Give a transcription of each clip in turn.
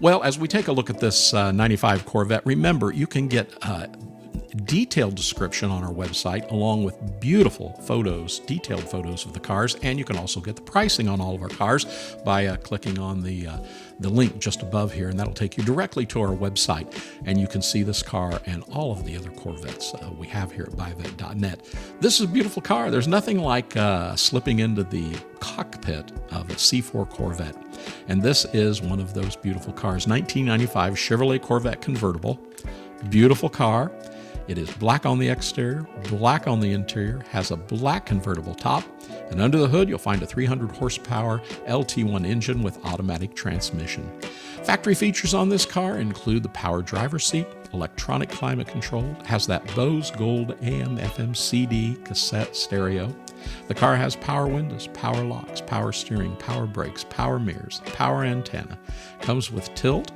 Well, as we take a look at this 95 Corvette, remember you can get detailed description on our website along with beautiful photos, detailed photos of the cars, and you can also get the pricing on all of our cars by clicking on the link just above here, and that'll take you directly to our website, and you can see this car and all of the other Corvettes we have here at buyavette.net. This is a beautiful car. There's nothing like slipping into the cockpit of a C4 Corvette, and this is one of those beautiful cars. 1995 Chevrolet Corvette Convertible. Beautiful car. It is black on the exterior, black on the interior, has a black convertible top, and under the hood you'll find a 300 horsepower LT1 engine with automatic transmission. Factory features on this car include the power driver's seat, electronic climate control, has that Bose Gold AM FM CD cassette stereo. The car has power windows, power locks, power steering, power brakes, power mirrors, power antenna, comes with tilt.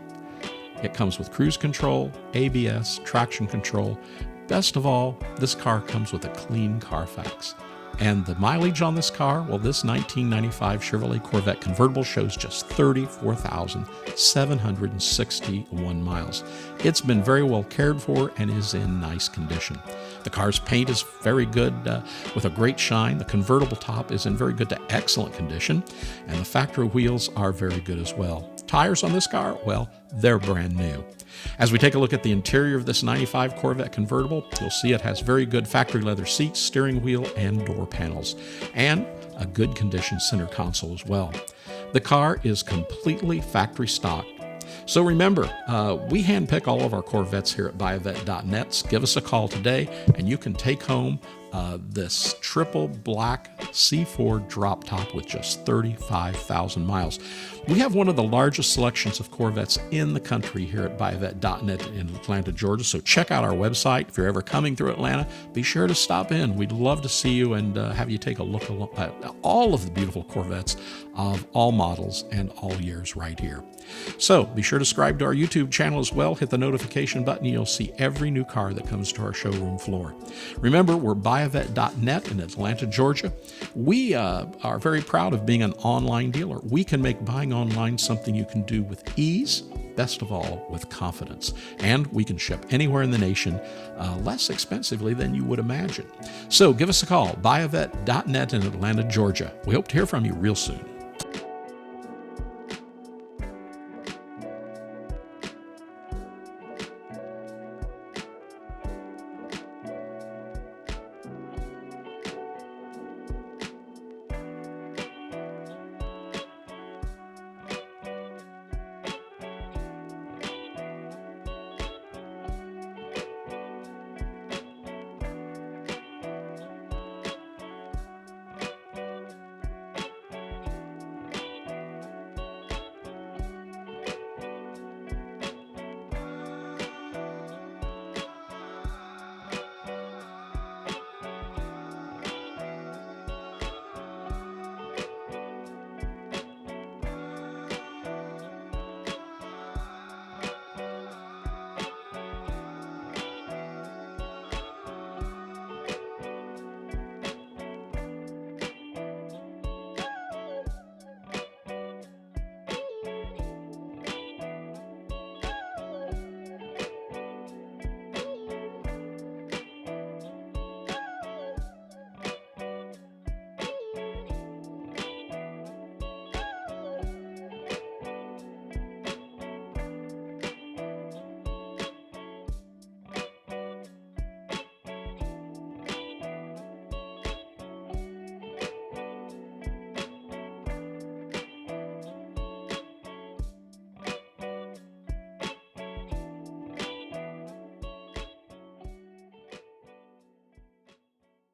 It comes with cruise control, ABS, traction control. Best of all, this car comes with a clean Carfax. And the mileage on this car, well, this 1995 Chevrolet Corvette Convertible shows just 34,761 miles. It's been very well cared for and is in nice condition. The car's paint is very good with a great shine. The convertible top is in very good to excellent condition, and the factory wheels are very good as well. Tires on this car, well, they're brand new. As we take a look at the interior of this 95 Corvette Convertible, you'll see it has very good factory leather seats, steering wheel, and door panels, and a good condition center console as well. The car is completely factory stock. So remember, we handpick all of our Corvettes here at buyavette.net. Give us a call today, and you can take home this triple black C4 drop top with just 35,000 miles. We have one of the largest selections of Corvettes in the country here at buyavette.net in Atlanta, Georgia. So check out our website. If you're ever coming through Atlanta, be sure to stop in. We'd love to see you and have you take a look at all of the beautiful Corvettes of all models and all years right here. So be sure to subscribe to our YouTube channel as well. Hit the notification button. You'll see every new car that comes to our showroom floor. Remember, we're buyavette.net in Atlanta, Georgia. We are very proud of being an online dealer. We can make buying online something you can do with ease, best of all, with confidence. And we can ship anywhere in the nation less expensively than you would imagine. So give us a call, buyavette.net in Atlanta, Georgia. We hope to hear from you real soon.